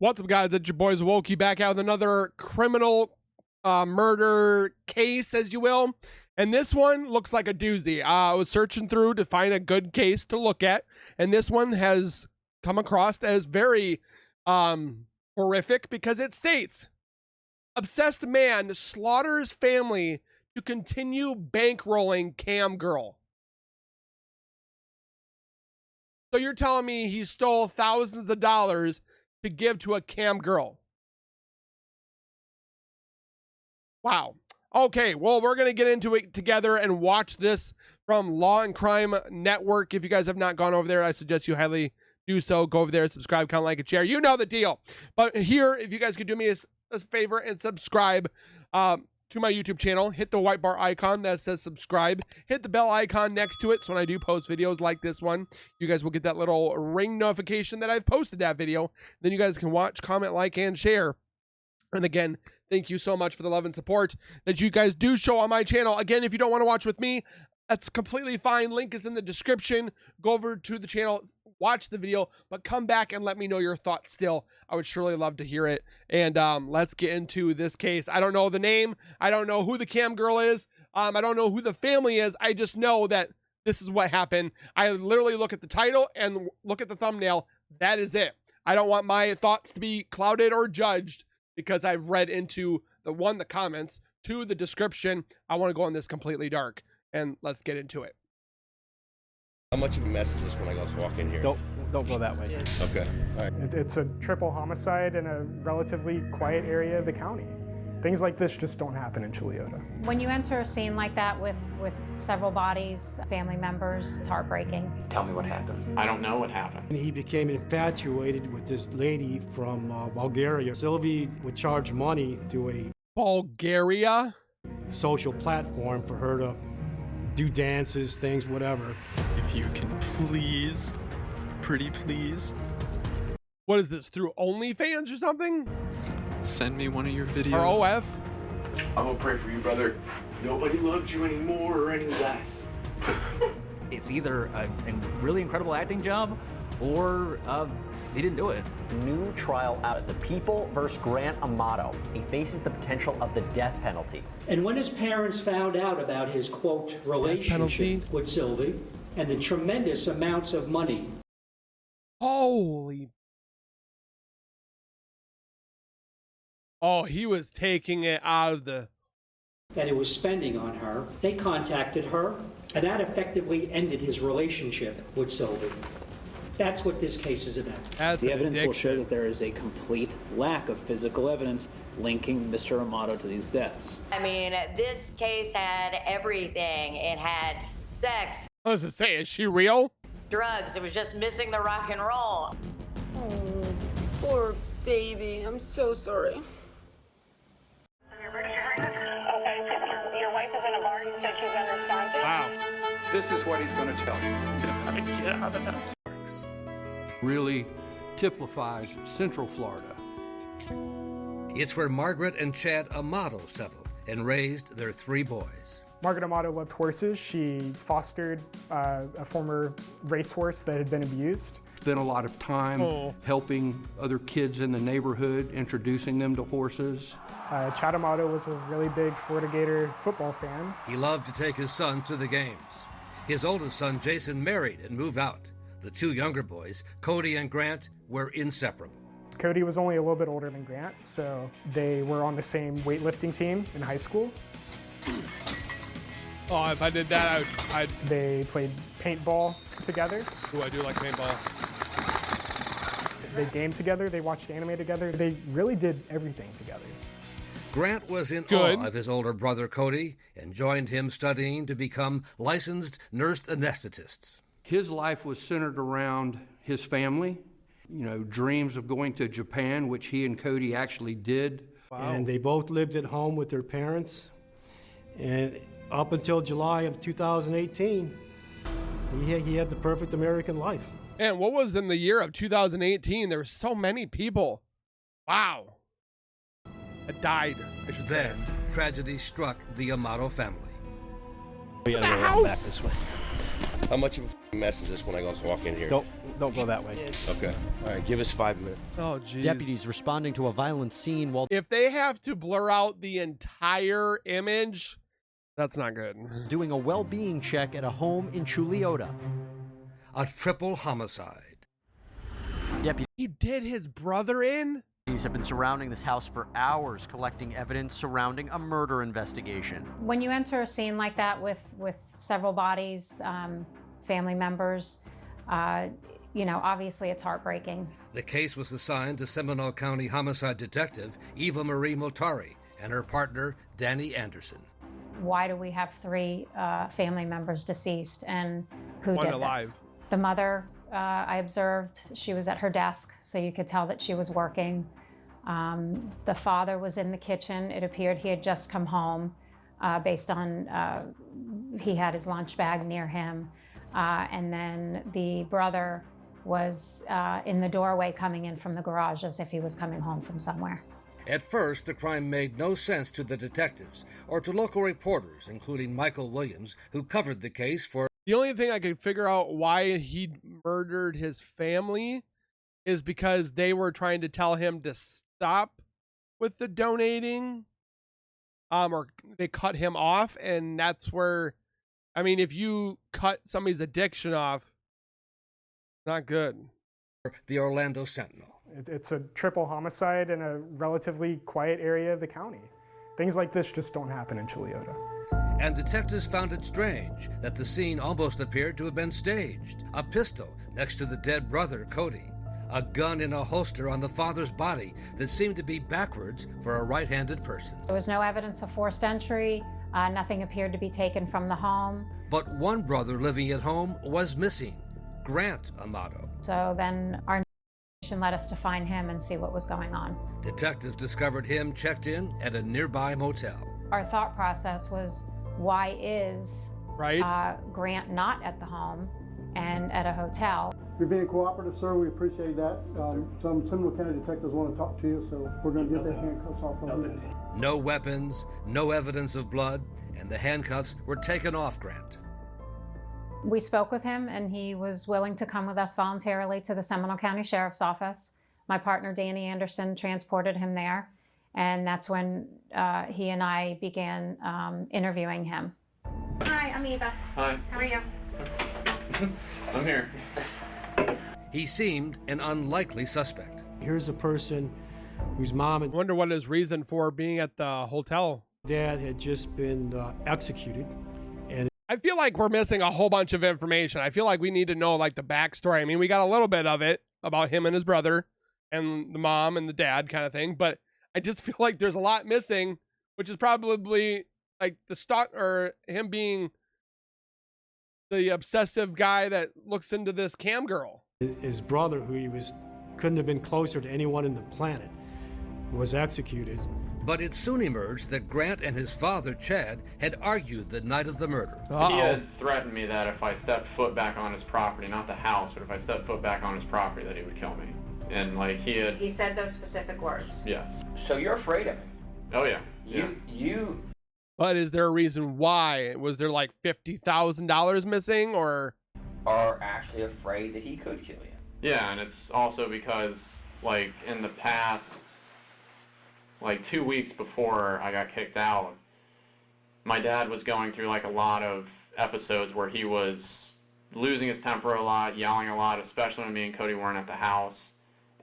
What's up, guys? It's your boy Zowoki back out with another criminal murder case, as you will. And this one looks like a doozy. I was searching through to find a good case to look at, and this one has come across as very horrific because it states, obsessed man slaughters family to continue bankrolling cam girl. So you're telling me he stole thousands of dollars to give to a cam girl? Wow. Okay, well, we're going to get into it together and watch this from Law and Crime Network. If you guys have not gone over there, I suggest you highly do so. Go over there, subscribe, comment, like, and share. You know the deal. But here, if you guys could do me a favor and subscribe to my YouTube channel, hit the white bar icon that says subscribe. Hit the bell icon next to it, so when I do post videos like this one, you guys will get that little ring notification that I've posted that video. Then you guys can watch, comment, like, and share. And again, thank you so much for the love and support that you guys do show on my channel. Again, if you don't want to watch with me, that's completely fine. Link is in the description. Go over to the channel, watch the video, but come back and let me know your thoughts still. I would surely love to hear it. And let's get into this case. I don't know the name. I don't know who the cam girl is. I don't know who the family is. I just know that this is what happened. I literally look at the title and look at the thumbnail. That is it. I don't want my thoughts to be clouded or judged because I've read into the comments, to the description. I want to go on this completely dark, and let's get into it. How much of a mess is this when I go walk in here? Don't go that way. Okay. All right. It's a triple homicide in a relatively quiet area of the county. Things like this just don't happen in Chileota. When you enter a scene like that with several bodies, family members, it's heartbreaking. Tell me what happened. I don't know what happened. He became infatuated with this lady from Bulgaria. Sylvie would charge money through a Bulgaria social platform for her to do dances, things, whatever. If you can please, pretty please, What is this, through OnlyFans or something? send me one of your videos. Or OF? I'm gonna pray for you, brother. Nobody loves you anymore or any less. It's either a really incredible acting job or he didn't do it. New trial out. The People versus Grant Amato. He faces the potential of the death penalty. And when his parents found out about his, quote, relationship with Sylvie and the tremendous amounts of money. Holy. Oh, he was taking it out of the... that he was spending on her, they contacted her, and that effectively ended his relationship with Sylvie. That's what this case is about. The evidence will show that there is a complete lack of physical evidence linking Mr. Amato to these deaths. I mean, this case had everything. It had sex. I was to say, is she real? Drugs. It was just missing the rock and roll. Oh, poor baby. I'm so sorry. Wow. This is what he's gonna tell you. I mean, get out of the house. Really typifies Central Florida. It's where Margaret and Chad Amato settled and raised their 3 boys. Margaret Amato loved horses. She fostered a former racehorse that had been abused. Spent a lot of time helping other kids in the neighborhood, introducing them to horses. Chad Amato was a really big Florida Gator football fan. He loved to take his son to the games. His oldest son, Jason, married and moved out. The 2 younger boys, Cody and Grant, were inseparable. Cody was only a little bit older than Grant, so they were on the same weightlifting team in high school. Oh, if I did that, I'd... They played paintball together. Ooh, I do like paintball. They gamed together, they watched anime together. They really did everything together. Grant was in awe of his older brother, Cody, and joined him studying to become licensed nurse anesthetists. His life was centered around his family, you know, dreams of going to Japan, which he and Cody actually did. Wow. And they both lived at home with their parents. And up until July of 2018, he had the perfect American life. And what was in the year of 2018? There were so many people. Wow. That died, I should say. Then, tragedy struck the Amato family. We gotta go around back this way. How much of a mess is this when I go walk in here? Don't go that way. Okay. All right, give us 5 minutes. Oh, geez. Deputies responding to a violent scene while If they have to blur out the entire image, that's not good. doing a well-being check at a home in Chuliota. A triple homicide. Deputies He did his brother in? have been surrounding this house for hours, collecting evidence surrounding a murder investigation. When you enter a scene like that with several bodies, family members, obviously it's heartbreaking. The case was assigned to Seminole County homicide detective Eva Marie Motari and her partner Danny Anderson. Why do we have 3 family members deceased, and who One did alive. this? The mother, I observed, she was at her desk, so you could tell that she was working. The father was in the kitchen. It appeared he had just come home based on he had his lunch bag near him. And then the brother was in the doorway coming in from the garage as if he was coming home from somewhere. At first, the crime made no sense to the detectives or to local reporters, including Michael Williams, who covered the case for. The only thing I could figure out why he murdered his family is because they were trying to tell him to stop with the donating, or they cut him off, and that's where, I mean, if you cut somebody's addiction off, not good. The Orlando Sentinel. It's a triple homicide in a relatively quiet area of the county. Things like this just don't happen in Chuliota. And detectives found it strange that the scene almost appeared to have been staged. A pistol next to the dead brother, Cody. A gun in a holster on the father's body that seemed to be backwards for a right-handed person. There was no evidence of forced entry. Nothing appeared to be taken from the home. But one brother living at home was missing, Grant Amato. So then our investigation led us to find him and see what was going on. Detectives discovered him checked in at a nearby motel. Our thought process was, why is Grant not at the home and at a hotel? You're being cooperative, sir. We appreciate that. Some Seminole County detectives want to talk to you, so we're going to get the handcuffs off of you. No weapons, no evidence of blood, and the handcuffs were taken off Grant. We spoke with him, and he was willing to come with us voluntarily to the Seminole County Sheriff's Office. My partner, Danny Anderson, transported him there, and that's when he and I began interviewing him. Hi, I'm Eva. Hi. How are you? I'm here. He seemed an unlikely suspect. Here's a person whose mom and I wonder what his reason for being at the hotel. dad had just been executed. And I feel like we're missing a whole bunch of information. I feel like we need to know like the backstory. I mean, we got a little bit of it about him and his brother and the mom and the dad kind of thing, but I just feel like there's a lot missing, which is probably like the stock or him being the obsessive guy that looks into this cam girl. his brother, who couldn't have been closer to anyone in the planet, was executed. But it soon emerged that Grant and his father, Chad, had argued the night of the murder. He had threatened me that if I stepped foot back on his property, not the house, but if I stepped foot back on his property, that he would kill me. And like He said those specific words. Yes. So you're afraid of him? Oh yeah. You. But is there a reason why? Was there like $50,000 missing, or? Are actually afraid that he could kill you. Yeah, and it's also because like in the past, like 2 weeks before I got kicked out, my dad was going through like a lot of episodes where he was losing his temper a lot, yelling a lot, especially when me and Cody weren't at the house.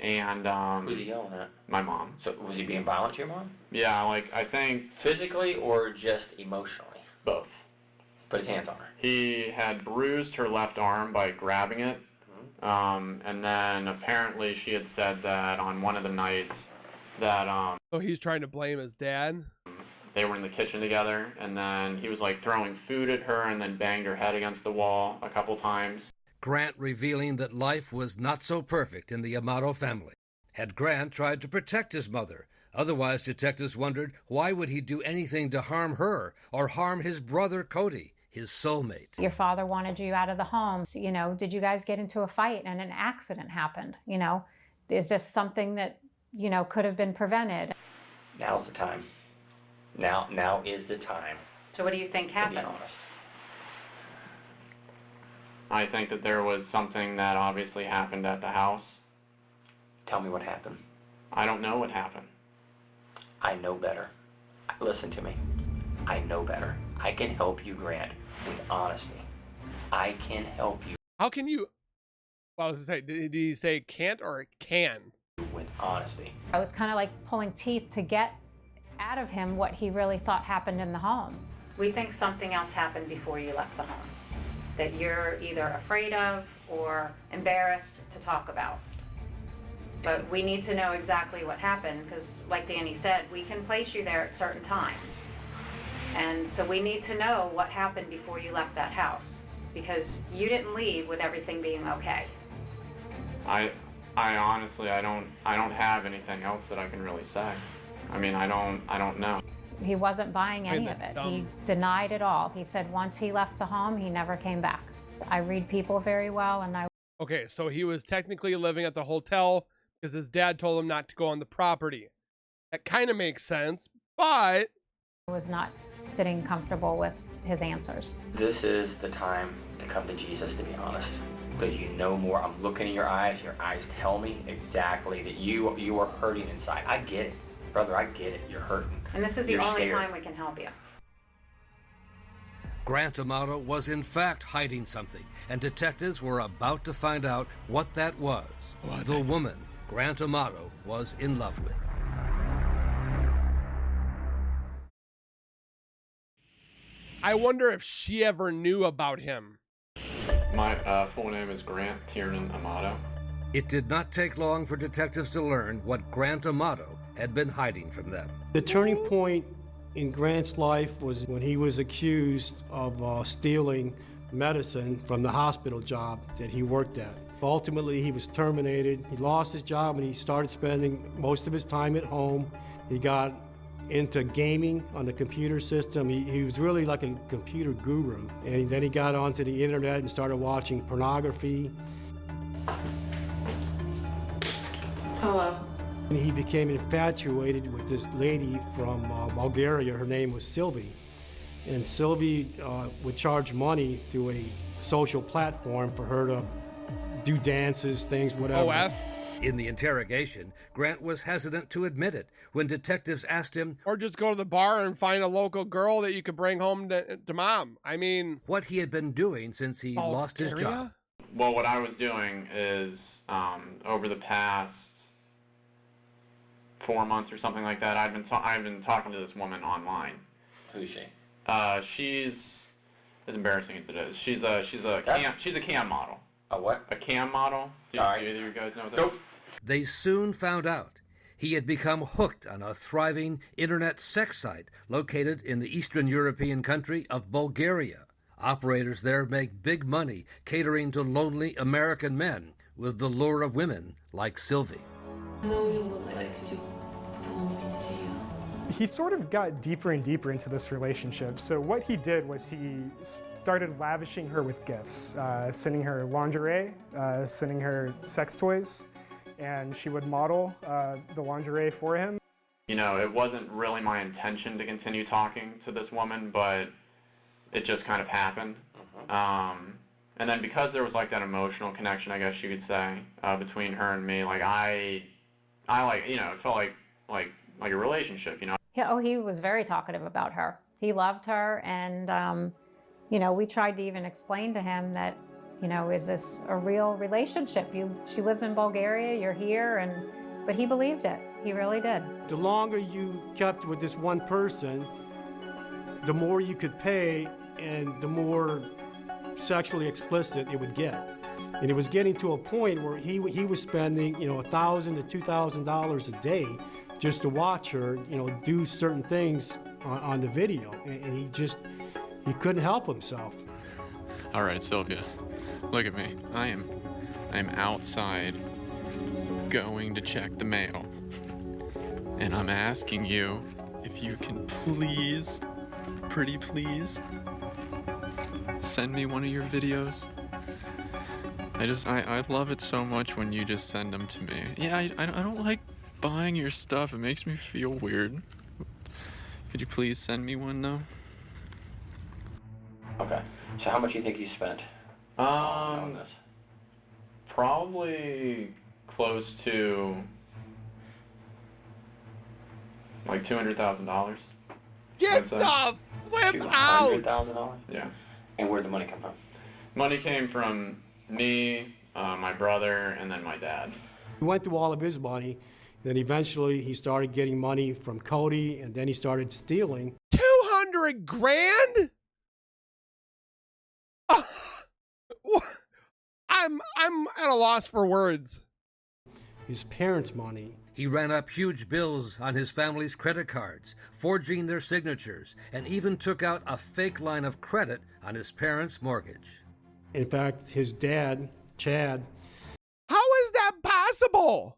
And Who's he yelling at? My mom. So was he being violent to your mom? Yeah, like I think Physically or just emotionally? both. Put his hands on her. He had bruised her left arm by grabbing it. And then apparently she had said that on one of the nights that So he's trying to blame his dad? they were in the kitchen together, and then he was like throwing food at her and then banged her head against the wall a couple times. Grant revealing that life was not so perfect in the Amato family. Had Grant tried to protect his mother? Otherwise, detectives wondered, why would he do anything to harm her or harm his brother Cody, his soulmate? Your father wanted you out of the home. So, did you guys get into a fight and an accident happened? Is this something that, could have been prevented? Now's the time. Now is the time. So what do you think To be happened? honest. I think that there was something that obviously happened at the house. Tell me what happened. I don't know what happened. I know better. Listen to me. I know better. I can help you, Grant, with honesty. I can help you. How can you? Well, I was gonna say, did he say can't or can? With honesty. I was kind of like pulling teeth to get out of him what he really thought happened in the home. We think something else happened before you left the home that you're either afraid of or embarrassed to talk about. But we need to know exactly what happened because, like Danny said, we can place you there at certain times. And so we need to know what happened before you left that house because you didn't leave with everything being okay. I honestly, I don't have anything else that I can really say. I mean, I don't know. He wasn't buying any of it. He denied it all. He said once he left the home, he never came back. I read people very well, and I... Okay, so he was technically living at the hotel because his dad told him not to go on the property. That kind of makes sense, but... was not sitting comfortable with his answers. This is the time to come to Jesus, to be honest. Because you know more. I'm looking in your eyes tell me exactly that you are hurting inside. I get it. Brother, I get it. You're hurting. And this is the only time we can help you. Grant Amato was in fact hiding something, and detectives were about to find out what that was. The woman Grant Amato was in love with. I wonder if she ever knew about him. My full name is Grant Amato. It did not take long for detectives to learn what Grant Amato had been hiding from them. The turning point in Grant's life was when he was accused of stealing medicine from the hospital job that he worked at. Ultimately, he was terminated. He lost his job and he started spending most of his time at home. He got into gaming on the computer system. He was really like a computer guru. And then he got onto the internet and started watching pornography. Hello. He became infatuated with this lady from Bulgaria. Her name was Sylvie. And Sylvie would charge money through a social platform for her to do dances, things, whatever. OF? In the interrogation, Grant was hesitant to admit it when detectives asked him, or just go to the bar and find a local girl that you could bring home to mom. I mean, what he had been doing since he lost his job. Well, what I was doing is over the past 4 months or something like that, I've been talking to this woman online. Who's she? She's as embarrassing as it is. She's a cam model. A what? A cam model. Do either of you guys know what that is? They soon found out he had become hooked on a thriving internet sex site located in the Eastern European country of Bulgaria. Operators there make big money catering to lonely American men with the lure of women like Sylvie. I know you would like to pull me to you. He sort of got deeper and deeper into this relationship. So what he did was he started lavishing her with gifts, sending her lingerie, sending her sex toys, and she would model the lingerie for him. You know, it wasn't really my intention to continue talking to this woman, but it just kind of happened. And then because there was like that emotional connection, I guess you could say, between her and me, like I like, you know, it felt like a relationship, you know. Yeah, he was very talkative about her. He loved her, and you know, we tried to even explain to him that, you know, is this a real relationship? She lives in Bulgaria, you're here, but he believed it. He really did. The longer you kept with this one person, the more you could pay and the more sexually explicit it would get. And it was getting to a point where he was spending, you know, $1,000 to $2,000 a day just to watch her, you know, do certain things on the video. And he couldn't help himself. All right, Sylvia, look at me. I'm outside going to check the mail. And I'm asking you if you can please, pretty please, send me one of your videos. I love it so much when you just send them to me. Yeah, I don't like buying your stuff. It makes me feel weird. Could you please send me one, though? Okay. So how much do you think you spent on this? Probably close to like $200,000. Get the flip out! $200,000? Yeah. And where'd the money come from? Money came from me, my brother, and then my dad. He went through all of his money, then eventually he started getting money from Cody, and then he started stealing. 200 grand? I'm at a loss for words. His parents' money. He ran up huge bills on his family's credit cards, forging their signatures, and even took out a fake line of credit on his parents' mortgage. In fact, his dad, Chad, how is that possible?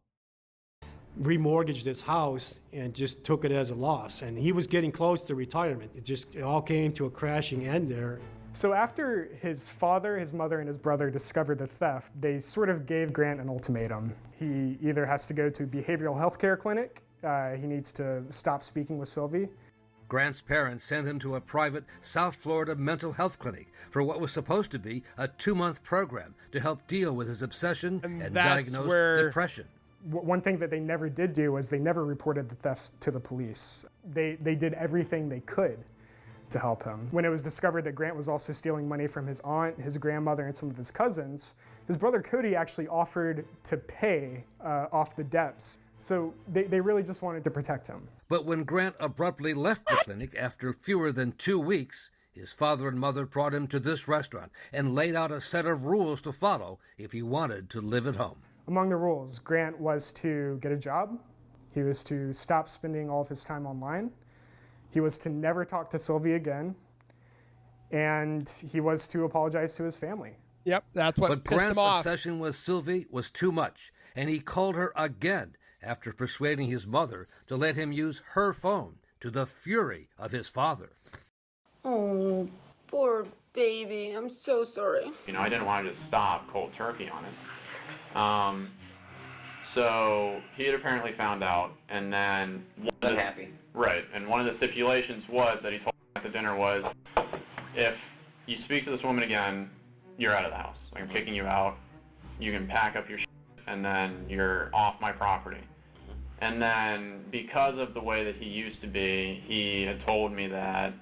Remortgaged his house and just took it as a loss. And he was getting close to retirement. It all came to a crashing end there. So after his father, his mother, and his brother discovered the theft, they sort of gave Grant an ultimatum. He either has to go to a behavioral health care clinic, he needs to stop speaking with Sylvie. Grant's parents sent him to a private South Florida mental health clinic for what was supposed to be a 2-month program to help deal with his obsession and diagnosed depression. One thing that they never did do was they never reported the thefts to the police. They did everything they could to help him. When it was discovered that Grant was also stealing money from his aunt, his grandmother, and some of his cousins, his brother Cody actually offered to pay off the debts. So they really just wanted to protect him. But when Grant abruptly left the clinic after fewer than 2 weeks, his father and mother brought him to this restaurant and laid out a set of rules to follow if he wanted to live at home. Among the rules, Grant was to get a job. He was to stop spending all of his time online. He was to never talk to Sylvie again. And he was to apologize to his family. Yep, that's what But pissed Grant's him off. obsession with Sylvie was too much, and he called her again after persuading his mother to let him use her phone, to the fury of his father. Oh, poor baby. I'm so sorry. You know, I didn't want to just stop cold turkey on it. So he had apparently found out, and then Unhappy. Right, and one of the stipulations was that he told me at the dinner was, if you speak to this woman again, you're out of the house. I'm kicking you out. You can pack up your shit, and then you're off my property. And then because of the way that he used to be, he had told me that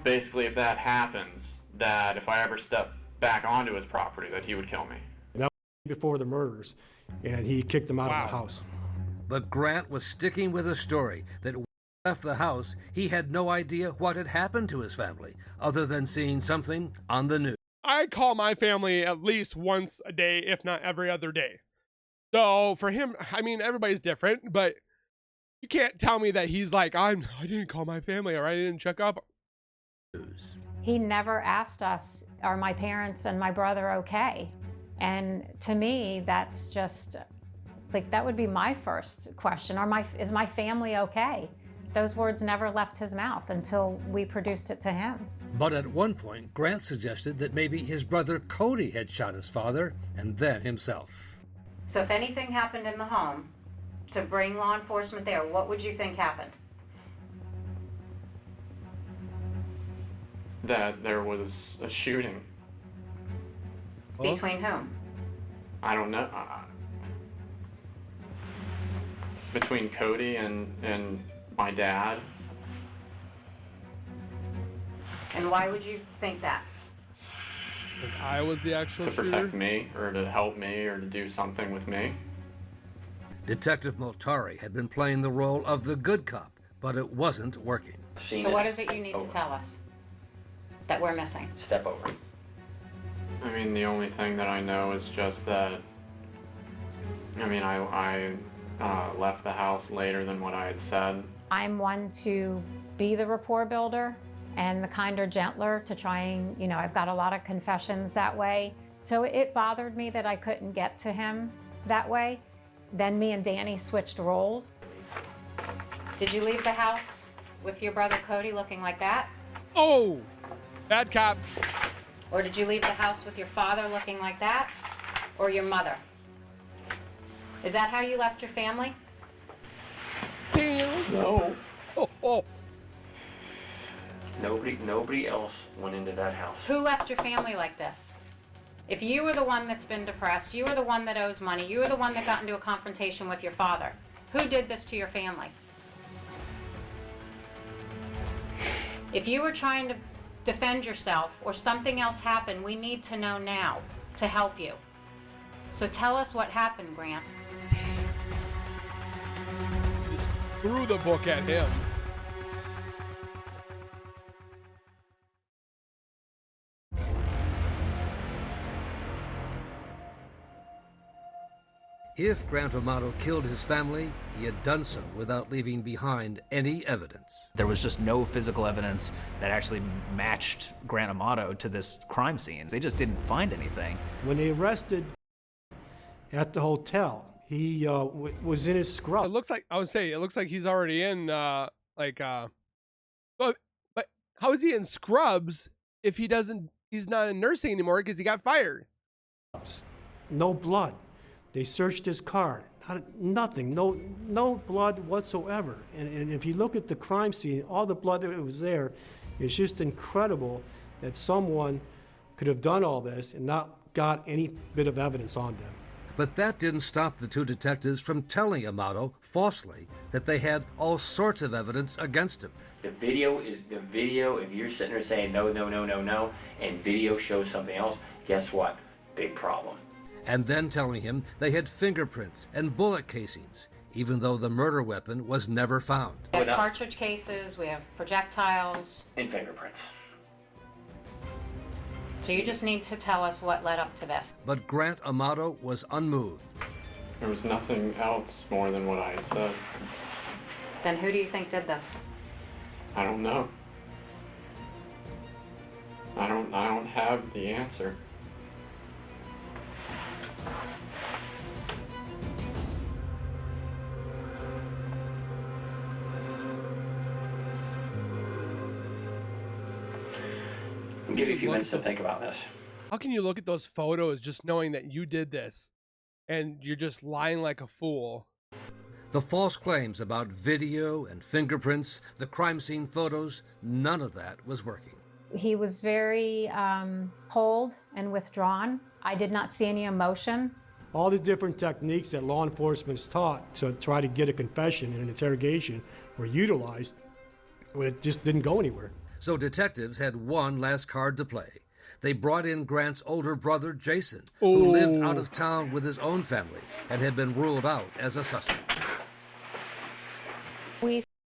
basically if that happens, that if I ever step back onto his property, that he would kill me. That was before the murders, and he kicked him out of the house. But Grant was sticking with a story that when he left the house, he had no idea what had happened to his family, other than seeing something on the news. I call my family at least once a day, if not every other day. So for him, I mean, everybody's different, but you can't tell me that he's like, I didn't call my family or I didn't check up. He never asked us, are my parents and my brother okay? And to me, that's just, like, that would be my first question. Is my family okay? Those words never left his mouth until we produced it to him. But at one point, Grant suggested that maybe his brother Cody had shot his father and then himself. So if anything happened in the home, to bring law enforcement there, what would you think happened? That there was a shooting. Between whom? I don't know. Between Cody and my dad. And why would you think that? Because I was the actual to shooter? protect me, or to help me, or to do something with me. Detective Moltari had been playing the role of the good cop, but it wasn't working. So what is it you need to tell us that we're missing? Step over. I mean, the only thing that I know is just that, I mean, I left the house later than what I had said. I'm one to be the rapport builder and the kinder, gentler to try and, you know, I've got a lot of confessions that way. So it bothered me that I couldn't get to him that way. Then me and Danny switched roles. Did you leave the house with your brother Cody looking like that? Oh, bad cop. Or did you leave the house with your father looking like that? Or your mother? Is that how you left your family? Damn. No. Oh. Nobody else went into that house. Who left your family like this? If you are the one that's been depressed, you are the one that owes money, you are the one that got into a confrontation with your father, who did this to your family? If you were trying to defend yourself or something else happened, we need to know now to help you. So tell us what happened, Grant. Just threw the book at him. If Grant Amato killed his family, he had done so without leaving behind any evidence. There was just no physical evidence that actually matched Grant Amato to this crime scene. They just didn't find anything. When they arrested at the hotel, he was in his scrub. It looks like, I would say, it looks like he's already in, but how is he in scrubs if he's not in nursing anymore because he got fired? No blood. They searched his car. Nothing. No blood whatsoever. And if you look at the crime scene, all the blood that was there, it's just incredible that someone could have done all this and not got any bit of evidence on them. But that didn't stop the two detectives from telling Amato falsely that they had all sorts of evidence against him. The video is the video. If you're sitting there saying no, no, no, no, no, and video shows something else, guess what? Big problem. And then telling him they had fingerprints and bullet casings, even though the murder weapon was never found. We have cartridge cases, we have projectiles. And fingerprints. So you just need to tell us what led up to this. But Grant Amato was unmoved. There was nothing else more than what I had said. Then who do you think did this? I don't know. I don't have the answer. I'll give you a few minutes to think about this. How can you look at those photos just knowing that you did this and you're just lying like a fool? The false claims about video and fingerprints, the crime scene photos, none of that was working. He was very cold and withdrawn. I did not see any emotion. All the different techniques that law enforcement's taught to try to get a confession in an interrogation were utilized, but it just didn't go anywhere. So detectives had one last card to play. They brought in Grant's older brother, Jason, who lived out of town with his own family and had been ruled out as a suspect.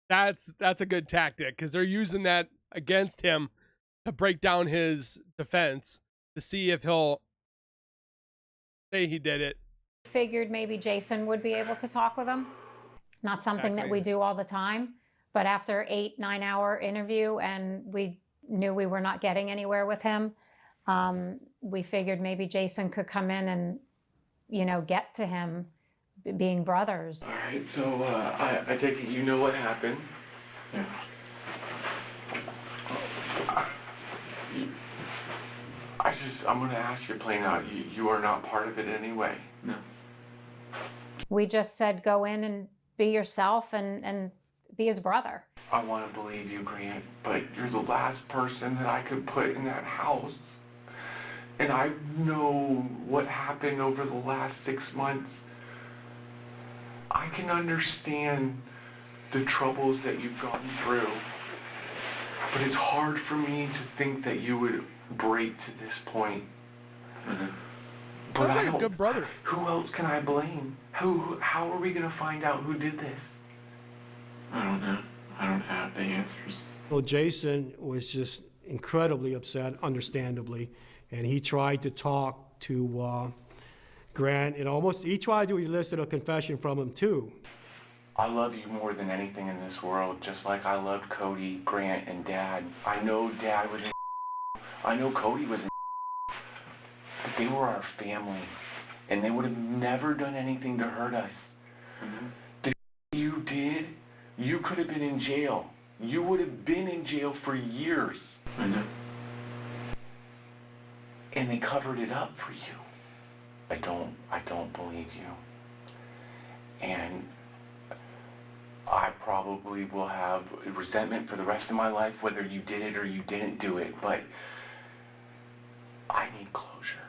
That's a good tactic because they're using that against him to break down his defense to see if he'll say he did it. Figured maybe Jason would be able to talk with him. Not something that we do all the time, but after 8-9 hour interview and we knew we were not getting anywhere with him, we figured maybe Jason could come in and, get to him, being brothers. All right, so I take it you know what happened. Yeah. I'm going to ask you plain out. You are not part of it anyway. No. We just said go in and be yourself and be his brother. I want to believe you, Grant, but you're the last person that I could put in that house. And I know what happened over the last 6 months. I can understand the troubles that you've gone through, but it's hard for me to think that you would break to this point. Mm-hmm. Sounds like a good brother. Who else can I blame? How are we going to find out who did this? I don't know. I don't have the answers. Well, Jason was just incredibly upset, understandably, and he tried to talk to Grant, and he tried to elicit a confession from him too. I love you more than anything in this world, just like I loved Cody, Grant, and Dad. I know Dad was in I know Cody was in but they were our family, and they would have never done anything to hurt us. Mm-hmm. The you did, you could have been in jail. You would have been in jail for years. I know. And they covered it up for you. I don't believe you. And I probably will have resentment for the rest of my life, whether you did it or you didn't do it, but I need closure.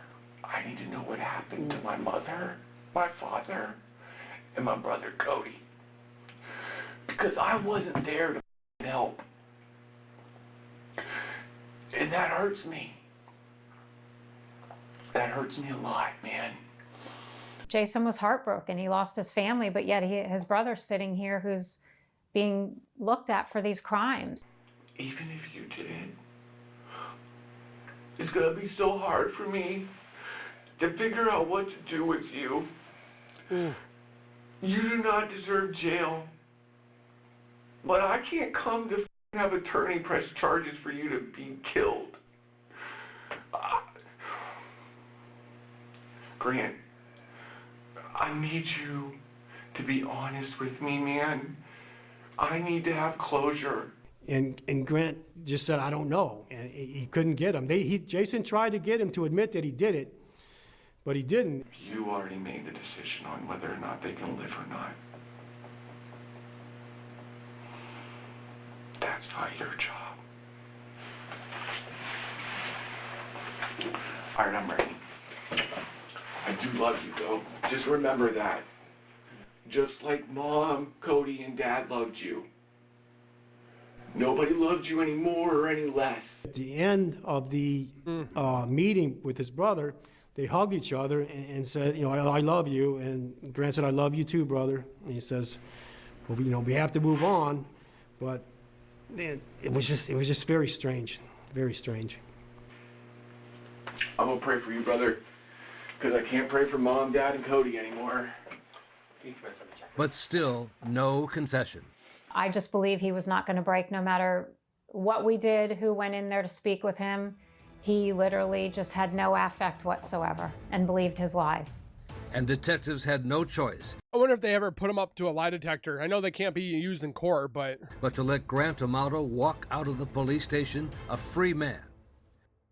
I need to know what happened to my mother, my father, and my brother Cody. Because I wasn't there to help. And that hurts me. That hurts me a lot, man. Jason was heartbroken. He lost his family, but yet his brother's sitting here who's being looked at for these crimes. Even if you didn't, it's gonna be so hard for me to figure out what to do with you. You do not deserve jail. But I can't come to have attorney press charges for you to be killed. Grant, I need you to be honest with me, man. I need to have closure. And Grant just said, I don't know. And he couldn't get him. Jason tried to get him to admit that he did it, but he didn't. You already made the decision on whether or not they can live or not. That's not your job. All right, I'm ready. I do love you, though. Just remember that. Just like Mom, Cody, and Dad loved you. Nobody loved you any more or any less. At the end of the meeting with his brother, they hugged each other and said, you know, I love you. And Grant said, I love you too, brother. And he says, well, you know, we have to move on. But it was just very strange, very strange. I'm gonna pray for you, brother, because I can't pray for Mom, Dad, and Cody anymore. But still, no confession. I just believe he was not going to break no matter what we did, who went in there to speak with him. He literally just had no affect whatsoever and believed his lies. And detectives had no choice. I wonder if they ever put him up to a lie detector. I know they can't be used in court, but to let Grant Amato walk out of the police station a free man.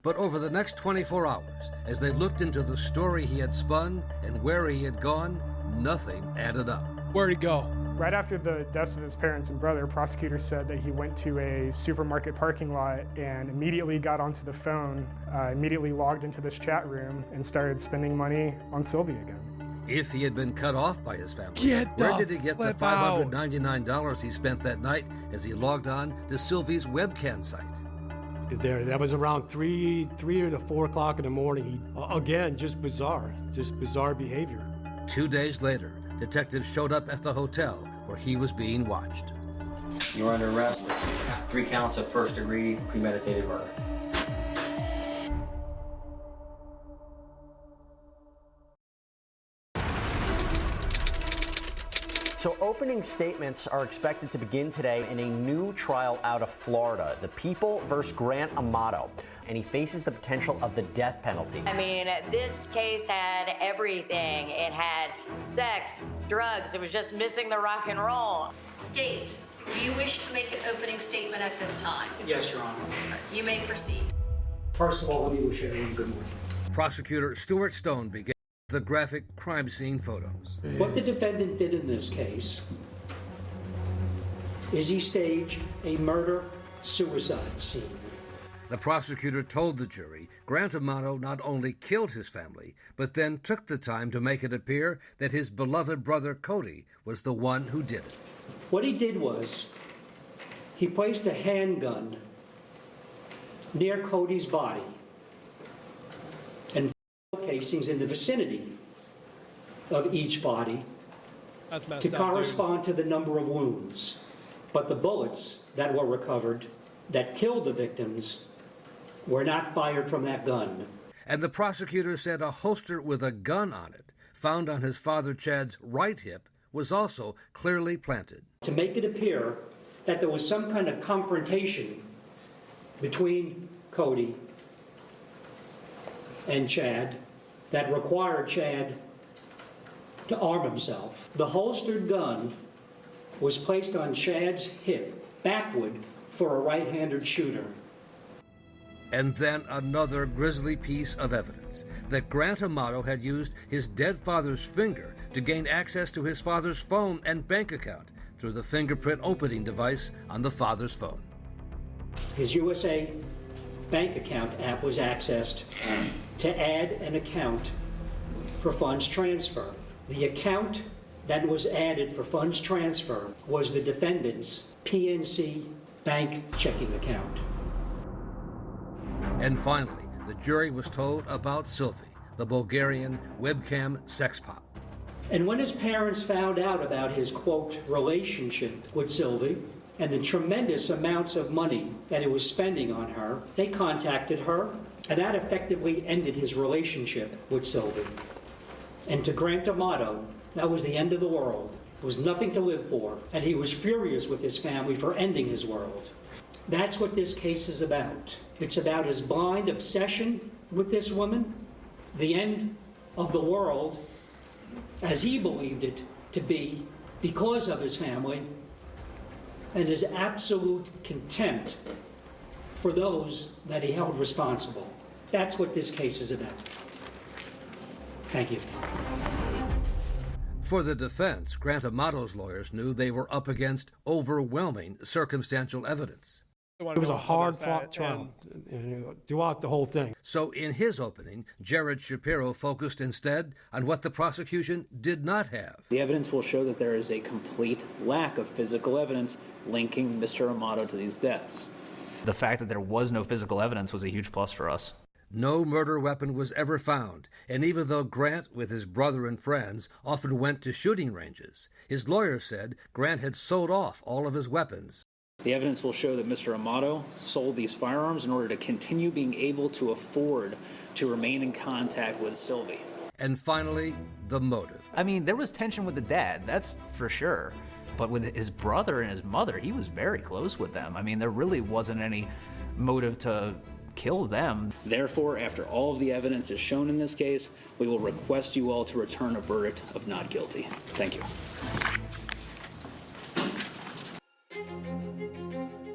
But over the next 24 hours, as they looked into the story he had spun and where he had gone, nothing added up. Where'd he go? Right after the deaths of his parents and brother, prosecutors said that he went to a supermarket parking lot and immediately got onto the phone, immediately logged into this chat room and started spending money on Sylvia again. If he had been cut off by his family, where did he get the $599 he spent that night as he logged on to Sylvie's webcam site? That was around 3 to 4 o'clock in the morning. Again, just bizarre behavior. 2 days later, detectives showed up at the hotel where he was being watched. You're under arrest for 3 counts of first-degree premeditated murder. So opening statements are expected to begin today in a new trial out of Florida, the People versus Grant Amato, and he faces the potential of the death penalty. I mean, this case had everything. It had sex, drugs, it was just missing the rock and roll. State, do you wish to make an opening statement at this time? Yes, Your Honor. You may proceed. First of all, let me wish everyone good morning. Prosecutor Stuart Stone began the graphic crime scene photos. What the defendant did in this case is he staged a murder-suicide scene. The prosecutor told the jury Grant Amato not only killed his family, but then took the time to make it appear that his beloved brother Cody was the one who did it. What he did was he placed a handgun near Cody's body and casings in the vicinity of each body to correspond to the number of wounds. But the bullets that were recovered that killed the victims were not fired from that gun. And the prosecutor said a holster with a gun on it, found on his father Chad's right hip, was also clearly planted. To make it appear that there was some kind of confrontation between Cody and Chad that required Chad to arm himself. The holstered gun was placed on Chad's hip, backward, for a right-handed shooter. And then another grisly piece of evidence, that Grant Amato had used his dead father's finger to gain access to his father's phone and bank account through the fingerprint opening device on the father's phone. His USA bank account app was accessed to add an account for funds transfer. The account that was added for funds transfer was the defendant's PNC bank checking account. And finally, the jury was told about Sylvie, the Bulgarian webcam sex pot. And when his parents found out about his, quote, relationship with Sylvie and the tremendous amounts of money that he was spending on her, they contacted her, and that effectively ended his relationship with Sylvie. And to Grant Amato, that was the end of the world. There was nothing to live for, and he was furious with his family for ending his world. That's what this case is about. It's about his blind obsession with this woman, the end of the world as he believed it to be because of his family, and his absolute contempt for those that he held responsible. That's what this case is about. Thank you. For the defense, Grant Amato's lawyers knew they were up against overwhelming circumstantial evidence. It was a hard-fought trial throughout the whole thing. So in his opening, Jared Shapiro focused instead on what the prosecution did not have. The evidence will show that there is a complete lack of physical evidence linking Mr. Amato to these deaths. The fact that there was no physical evidence was a huge plus for us. No murder weapon was ever found, and even though Grant, with his brother and friends, often went to shooting ranges, his lawyer said Grant had sold off all of his weapons. The evidence will show that Mr. Amato sold these firearms in order to continue being able to afford to remain in contact with Sylvie. And finally, the motive. I mean, there was tension with the dad, that's for sure. But with his brother and his mother, he was very close with them. I mean, there really wasn't any motive to kill them. Therefore, after all of the evidence is shown in this case, we will request you all to return a verdict of not guilty. Thank you.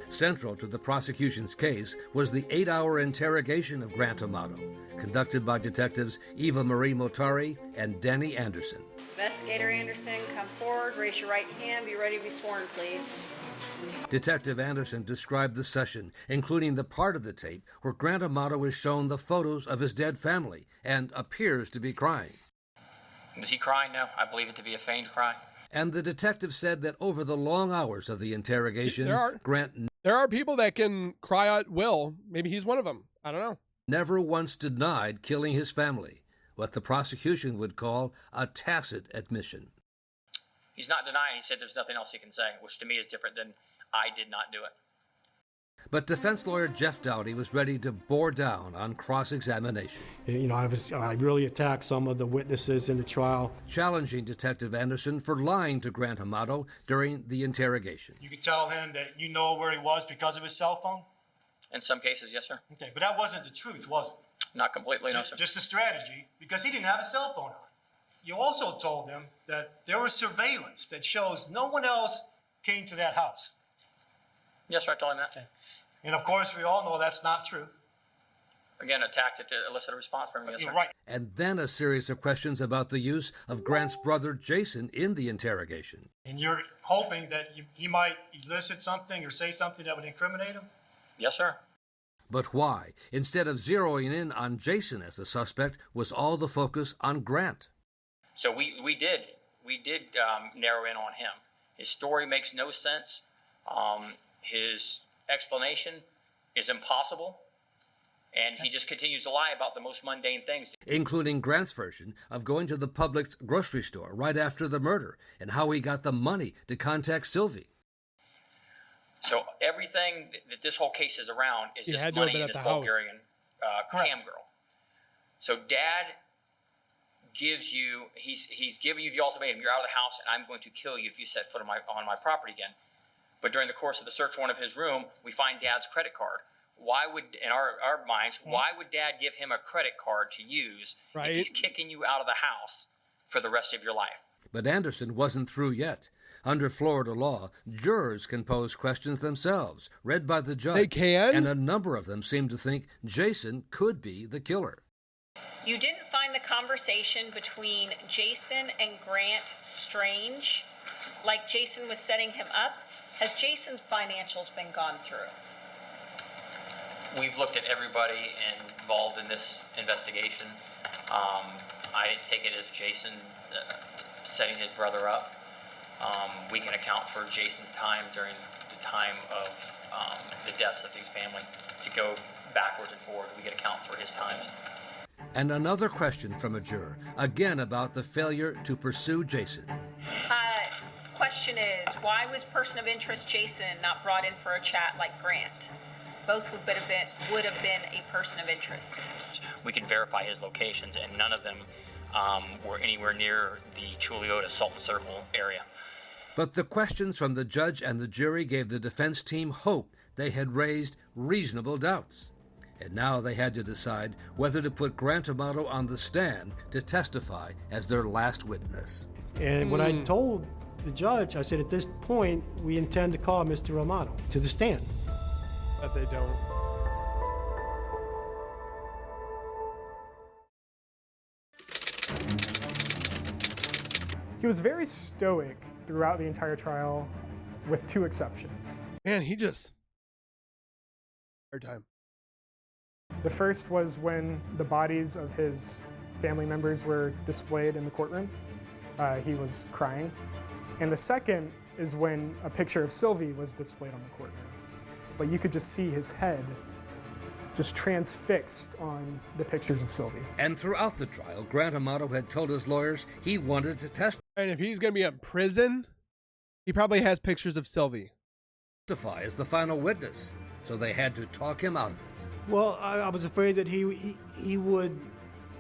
Central to the prosecution's case was the 8-hour interrogation of Grant Amato, conducted by detectives Eva Marie Motari and Danny Anderson. Investigator Anderson, come forward, raise your right hand, be ready to be sworn, please. Detective Anderson described the session, including the part of the tape where Grant Amato is shown the photos of his dead family and appears to be crying. Was he crying? No, I believe it to be a feigned cry. And the detective said that over the long hours of the interrogation, Grant there are people that can cry at will. Maybe he's one of them. I don't know. Never once denied killing his family, what the prosecution would call a tacit admission. He's not denying. He said there's nothing else he can say, which to me is different than I did not do it. But defense lawyer Jeff Dowdy was ready to bore down on cross-examination. You know, I really attacked some of the witnesses in the trial, challenging Detective Anderson for lying to Grant Amato during the interrogation. You could tell him that you know where he was because of his cell phone? In some cases, yes, sir. Okay, but that wasn't the truth, was it? Not completely, no, sir. Just a strategy, because he didn't have a cell phone on. You also told him that there was surveillance that shows no one else came to that house. Yes, sir, I told him that. Okay. And of course, we all know that's not true. Again, a tactic to elicit a response from him, yes, sir. Right. And then a series of questions about the use of Grant's brother Jason in the interrogation. And you're hoping that he might elicit something or say something that would incriminate him? Yes, sir. But why, instead of zeroing in on Jason as a suspect, was all the focus on Grant? So we did narrow in on him. His story makes no sense. His explanation is impossible, and he just continues to lie about the most mundane things. Including Grant's version of going to the Publix grocery store right after the murder and how he got the money to contact Sylvie. So everything that this whole case is around is this money and this Bulgarian cam girl. So Dad gives you, he's giving you the ultimatum, you're out of the house and I'm going to kill you if you set foot on my property again. But during the course of the search warrant of his room, we find Dad's credit card. Why would, in our minds, why would Dad give him a credit card to use if he's kicking you out of the house for the rest of your life? But Anderson wasn't through yet. Under Florida law, jurors can pose questions themselves, read by the judge. They can? And a number of them seem to think Jason could be the killer. You didn't find the conversation between Jason and Grant strange, like Jason was setting him up? Has Jason's financials been gone through? We've looked at everybody involved in this investigation. I didn't take it as Jason setting his brother up. We can account for Jason's time during the time of the deaths of these families. To go backwards and forward, we can account for his times. And another question from a juror, again about the failure to pursue Jason. Question is, why was person of interest Jason not brought in for a chat like Grant? Both would have been a person of interest. We could verify his locations, and none of them were anywhere near the Chuliota Sultan Circle area. But the questions from the judge and the jury gave the defense team hope they had raised reasonable doubts. And now they had to decide whether to put Grant Amato on the stand to testify as their last witness. And when I told the judge, I said, at this point, we intend to call Mr. Amato to the stand. But they don't. He was very stoic throughout the entire trial, with 2 exceptions. Man, he just... hard time. The first was when the bodies of his family members were displayed in the courtroom. He was crying. And the second is when a picture of Sylvie was displayed on the courtroom. But you could just see his head just transfixed on the pictures of Sylvie. And throughout the trial, Grant Amato had told his lawyers he wanted to testify. And if he's going to be in prison, he probably has pictures of Sylvie. Testify as the final witness, so they had to talk him out of it. Well, I was afraid that he would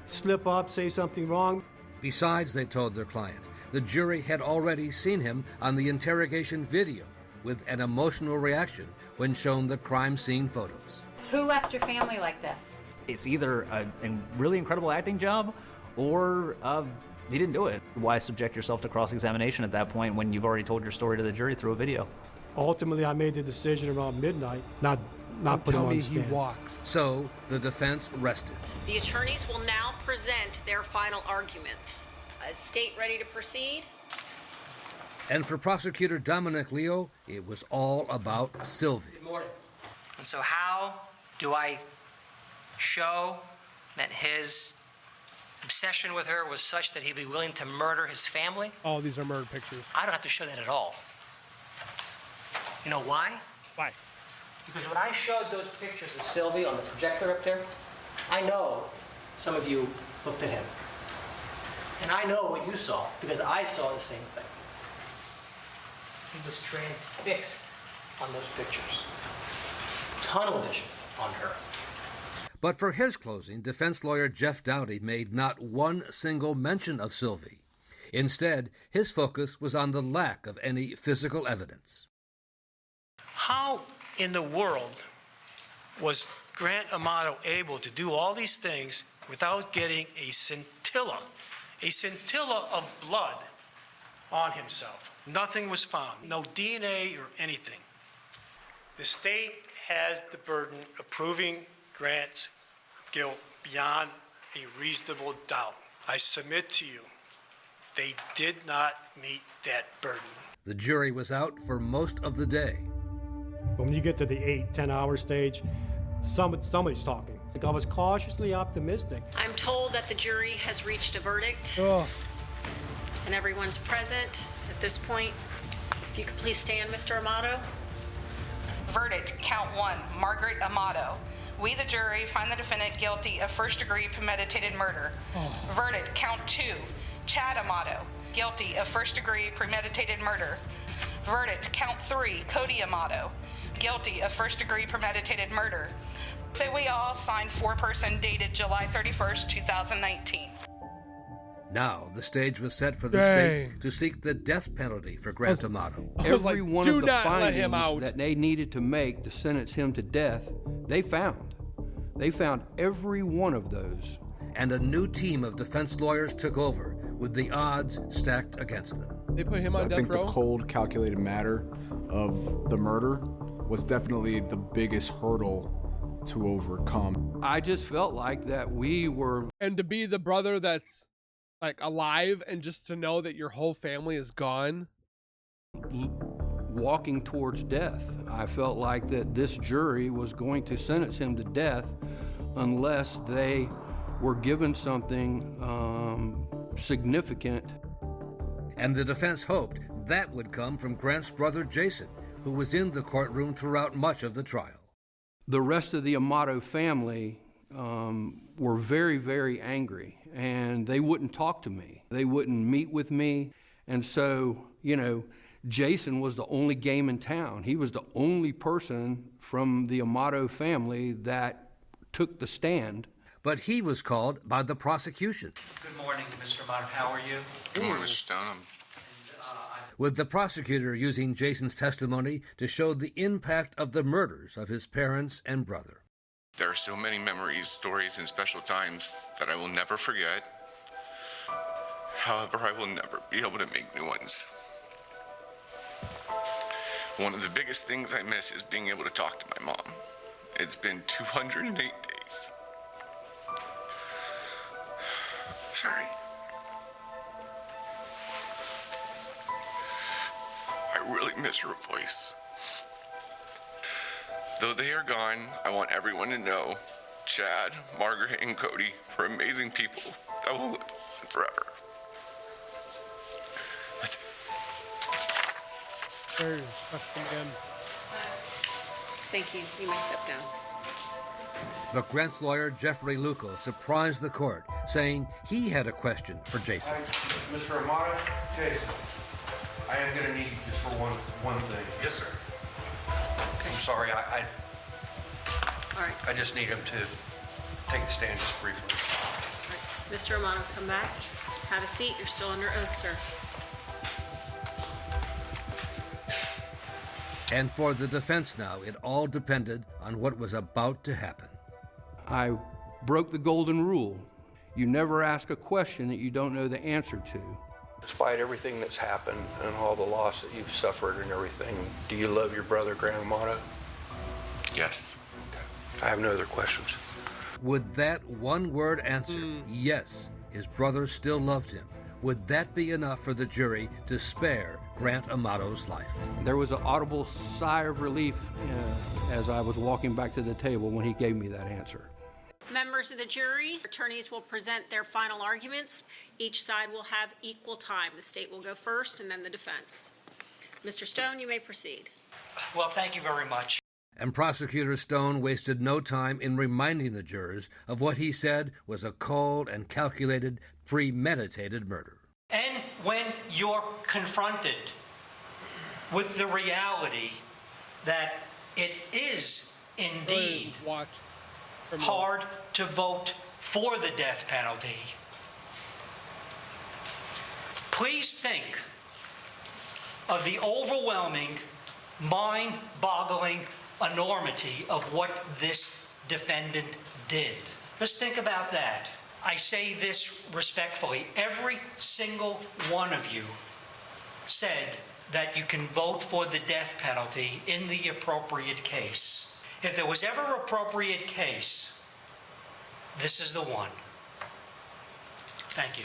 slip up, say something wrong. Besides, they told their client, the jury had already seen him on the interrogation video with an emotional reaction when shown the crime scene photos. Who left your family like this? It's either a really incredible acting job or he didn't do it. Why subject yourself to cross-examination at that point when you've already told your story to the jury through a video? Ultimately, I made the decision around midnight, not put him on the stand. He walks. So the defense rested. The attorneys will now present their final arguments. Is state ready to proceed? And for prosecutor Dominic Leo, it was all about Sylvie. Good morning. And so how do I show that his obsession with her was such that he'd be willing to murder his family? Oh, these are murder pictures. I don't have to show that at all. You know why? Why? Because when I showed those pictures of Sylvie on the projector up there, I know some of you looked at him. And I know what you saw, because I saw the same thing. He was transfixed on those pictures. Tunnel vision on her. But for his closing, defense lawyer Jeff Dowdy made not one single mention of Sylvie. Instead, his focus was on the lack of any physical evidence. How in the world was Grant Amato able to do all these things without getting a scintilla of blood on himself? Nothing was found, no DNA or anything. The state has the burden of proving Grant's guilt beyond a reasonable doubt. I submit to you, they did not meet that burden. The jury was out for most of the day. When you get to the 8-10 hour stage, somebody's talking. I was cautiously optimistic. I'm told that the jury has reached a verdict. And everyone's present at this point. If you could please stand, Mr. Amato. Verdict, count 1, Margaret Amato. We, the jury, find the defendant guilty of first-degree premeditated murder. Verdict, count 2, Chad Amato. Guilty of first-degree premeditated murder. Verdict, count 3, Cody Amato. Guilty of first-degree premeditated murder. So we all signed foreperson dated July 31st, 2019. Now, the stage was set for the state to seek the death penalty for Grant Amato. Every one of the findings that they needed to make to sentence him to death, they found. They found every one of those. And a new team of defense lawyers took over, with the odds stacked against them. They put him on death row? I think the cold, calculated matter of the murder was definitely the biggest hurdle to overcome. I just felt like that we were... And to be the brother that's like alive and just to know that your whole family is gone. Walking towards death. I felt like that this jury was going to sentence him to death unless they were given something significant. And the defense hoped that would come from Grant's brother Jason, who was in the courtroom throughout much of the trial. The rest of the Amato family were very, very angry, and they wouldn't talk to me. They wouldn't meet with me. And so, you know, Jason was the only game in town. He was the only person from the Amato family that took the stand. But he was called by the prosecution. Good morning, Mr. Amato. How are you? Good morning, Mr. Stone. With the prosecutor using Jason's testimony to show the impact of the murders of his parents and brother. There are so many memories, stories, and special times that I will never forget. However, I will never be able to make new ones. One of the biggest things I miss is being able to talk to my mom. It's been 208 days. Sorry. I really miss her voice. Though they are gone, I want everyone to know Chad, Margaret, and Cody are amazing people that will live on forever. That's it. Thank you. You may step down. But Grant's lawyer, Jeffrey Luco, surprised the court, saying he had a question for Jason. Mr. Amato, Jason, I am going to need you just for one thing. Yes, sir. I'm sorry, All right. I just need him to take the stand just briefly. All right. Mr. Amato, come back. Have a seat. You're still under oath, sir. And for the defense now, it all depended on what was about to happen. I broke the golden rule. You never ask a question that you don't know the answer to. Despite everything that's happened and all the loss that you've suffered and everything, do you love your brother, Grant Amato? Yes. I have no other questions. Would that one-word answer, yes, his brother still loved him, would that be enough for the jury to spare Grant Amato's life? There was an audible sigh of relief as I was walking back to the table when he gave me that answer. Members of the jury, attorneys will present their final arguments. Each side will have equal time. The state will go first and then the defense. Mr. Stone, you may proceed. Well, thank you very much. And Prosecutor Stone wasted no time in reminding the jurors of what he said was a cold and calculated, premeditated murder. And when you're confronted with the reality that it is indeed hard to vote for the death penalty, please think of the overwhelming, mind-boggling enormity of what this defendant did. Just think about that. I say this respectfully. Every single one of you said that you can vote for the death penalty in the appropriate case. If there was ever an appropriate case, this is the one. Thank you.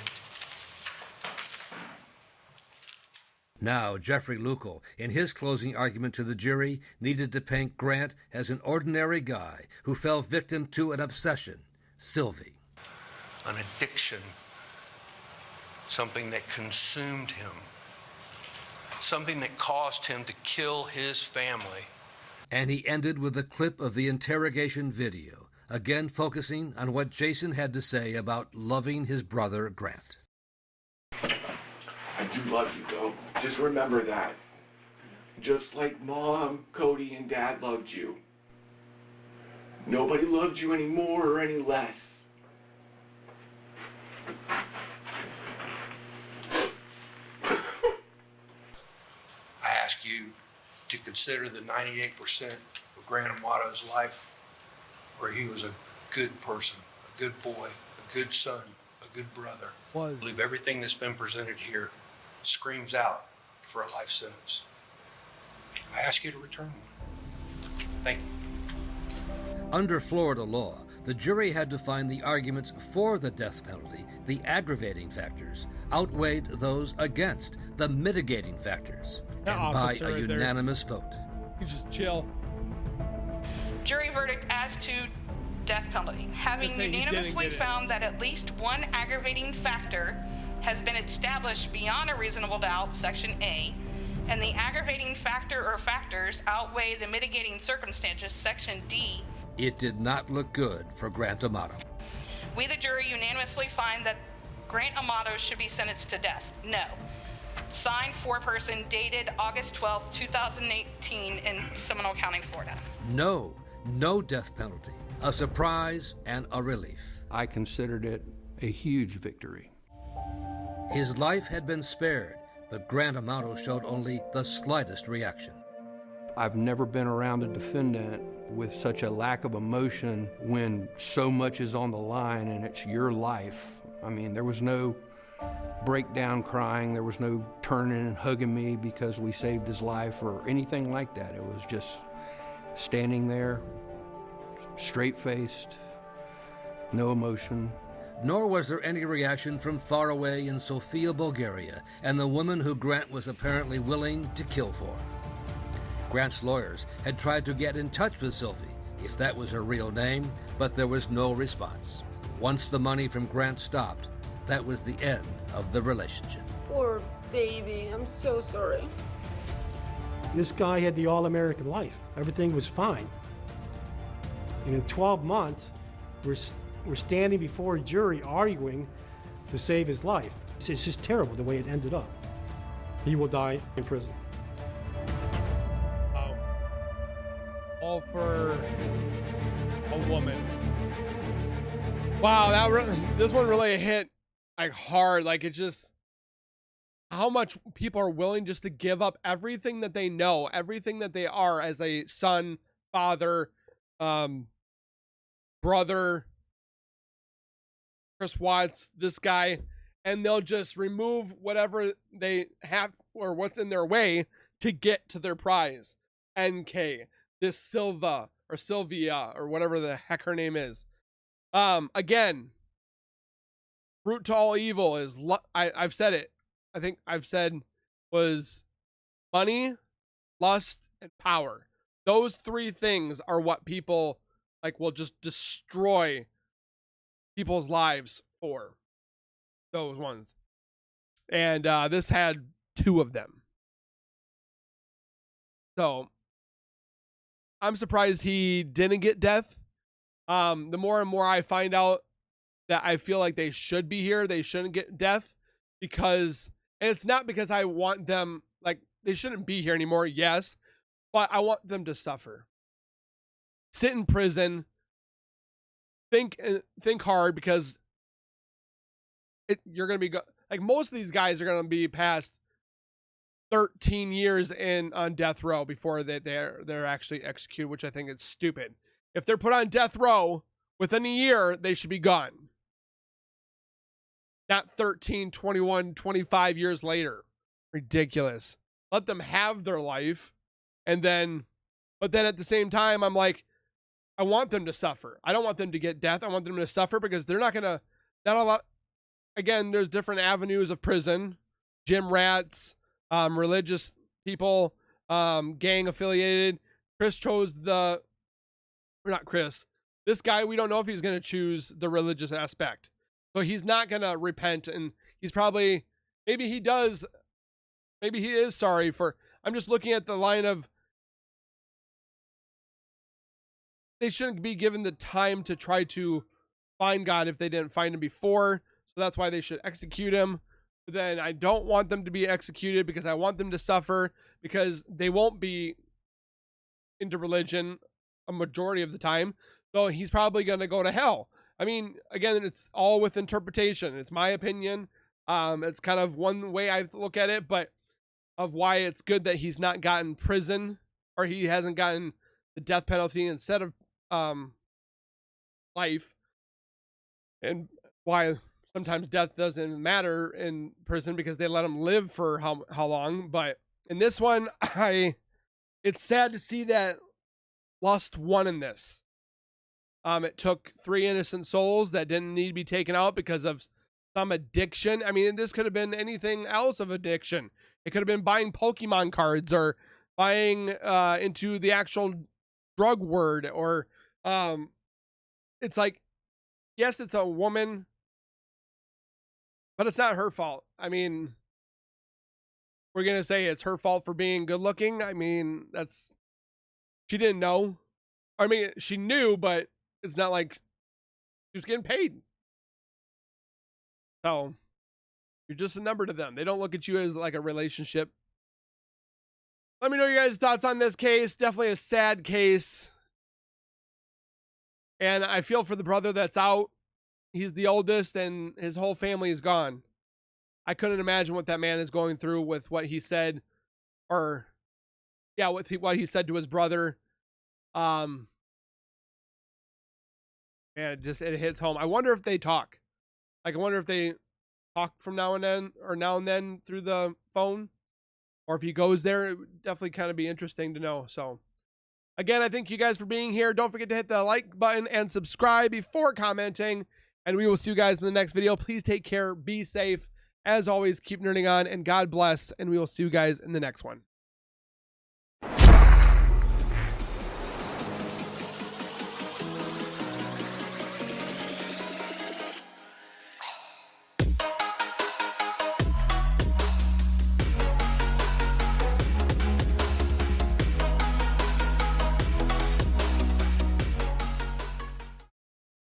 Now, Jeffrey Luco, in his closing argument to the jury, needed to paint Grant as an ordinary guy who fell victim to an obsession, Sylvie. An addiction, something that consumed him, something that caused him to kill his family. And he ended with a clip of the interrogation video, again focusing on what Jason had to say about loving his brother, Grant. I do love you, though. Just remember that. Just like Mom, Cody, and Dad loved you. Nobody loved you any more or any less. I ask you to consider the 98% of Grant Amato's life where he was a good person, a good boy, a good son, a good brother. I believe everything that's been presented here screams out for a life sentence. I ask you to return one. Thank you. Under Florida law, the jury had to find the arguments for the death penalty, the aggravating factors, outweighed those against, the mitigating factors, and by a unanimous vote. You just chill. Jury verdict as to death penalty. Having unanimously found that at least one aggravating factor has been established beyond a reasonable doubt, Section A, and the aggravating factor or factors outweigh the mitigating circumstances, Section D. It did not look good for Grant Amato. We, the jury, unanimously find that Grant Amato should be sentenced to death. No. Signed, foreperson, dated August 12, 2018 in Seminole County, Florida. No death penalty. A surprise and a relief. I considered it a huge victory. His life had been spared, but Grant Amato showed only the slightest reaction. I've never been around a defendant with such a lack of emotion when so much is on the line and it's your life. I mean, there was no breakdown crying, there was no turning and hugging me because we saved his life or anything like that. It was just standing there, straight-faced, no emotion. Nor was there any reaction from far away in Sofia, Bulgaria, and the woman who Grant was apparently willing to kill for. Grant's lawyers had tried to get in touch with Sylvie, if that was her real name, but there was no response. Once the money from Grant stopped, that was the end of the relationship. Poor baby, I'm so sorry. This guy had the all-American life. Everything was fine. And in 12 months, we're standing before a jury arguing to save his life. It's just terrible the way it ended up. He will die in prison. All for a woman. Wow, this one really hit like hard. Like, it just, how much people are willing just to give up everything that they know, everything that they are as a son, father, brother, Chris Watts, this guy, and they'll just remove whatever they have or what's in their way to get to their prize. NK, this Silva or Sylvia or whatever the heck her name is. Again, root to all evil is, I've said it. I think I've said was money, lust, and power. Those three things are what people like will just destroy people's lives for. Those ones. And this had two of them. So I'm surprised he didn't get death. The more and more I find out that I feel like they should be here, they shouldn't get death, because, and it's not because I want them, like, they shouldn't be here anymore, yes, but I want them to suffer. Sit in prison, think hard, because you're going to be, like, most of these guys are going to be past 13 years on death row before they're actually executed, which I think is stupid. If they're put on death row within a year, they should be gone. Not 13, 21, 25 years later. Ridiculous. Let them have their life. But then at the same time, I'm like, I want them to suffer. I don't want them to get death. I want them to suffer, because they're not a lot. Again, there's different avenues of prison, gym rats, religious people, gang affiliated. Chris chose this guy, we don't know if he's going to choose the religious aspect. So he's not going to repent, and he's probably, maybe he does, maybe he is sorry for, I'm just looking at the line of, they shouldn't be given the time to try to find God if they didn't find him before. So that's why they should execute him. But then I don't want them to be executed, because I want them to suffer, because they won't be into religion a majority of the time. So he's probably going to go to hell. I mean, again, it's all with interpretation. It's my opinion. It's kind of one way I look at it, but of why it's good that he's not gotten prison, or he hasn't gotten the death penalty instead of life, and why sometimes death doesn't matter in prison, because they let him live for how long. But in this one, it's sad to see that Lust won in this. It took 3 innocent souls that didn't need to be taken out because of some addiction. I mean, this could have been anything else of addiction. It could have been buying Pokemon cards, or buying into the actual drug word, or it's like, yes, it's a woman, but it's not her fault. I mean, we're going to say it's her fault for being good looking. I mean, she didn't know. I mean, she knew, but it's not like she was getting paid. So you're just a number to them. They don't look at you as like a relationship. Let me know your guys' thoughts on this case. Definitely a sad case. And I feel for the brother that's out. He's the oldest and his whole family is gone. I couldn't imagine what that man is going through with what he said, or yeah, with what he said to his brother. And it hits home. I wonder if they talk. Like, I wonder if they talk from now and then through the phone, or if he goes there. It would definitely kind of be interesting to know. So again, I thank you guys for being here. Don't forget to hit the like button and subscribe before commenting, and we will see you guys in the next video. Please take care, be safe. As always, keep nerding on, and God bless, and we will see you guys in the next one.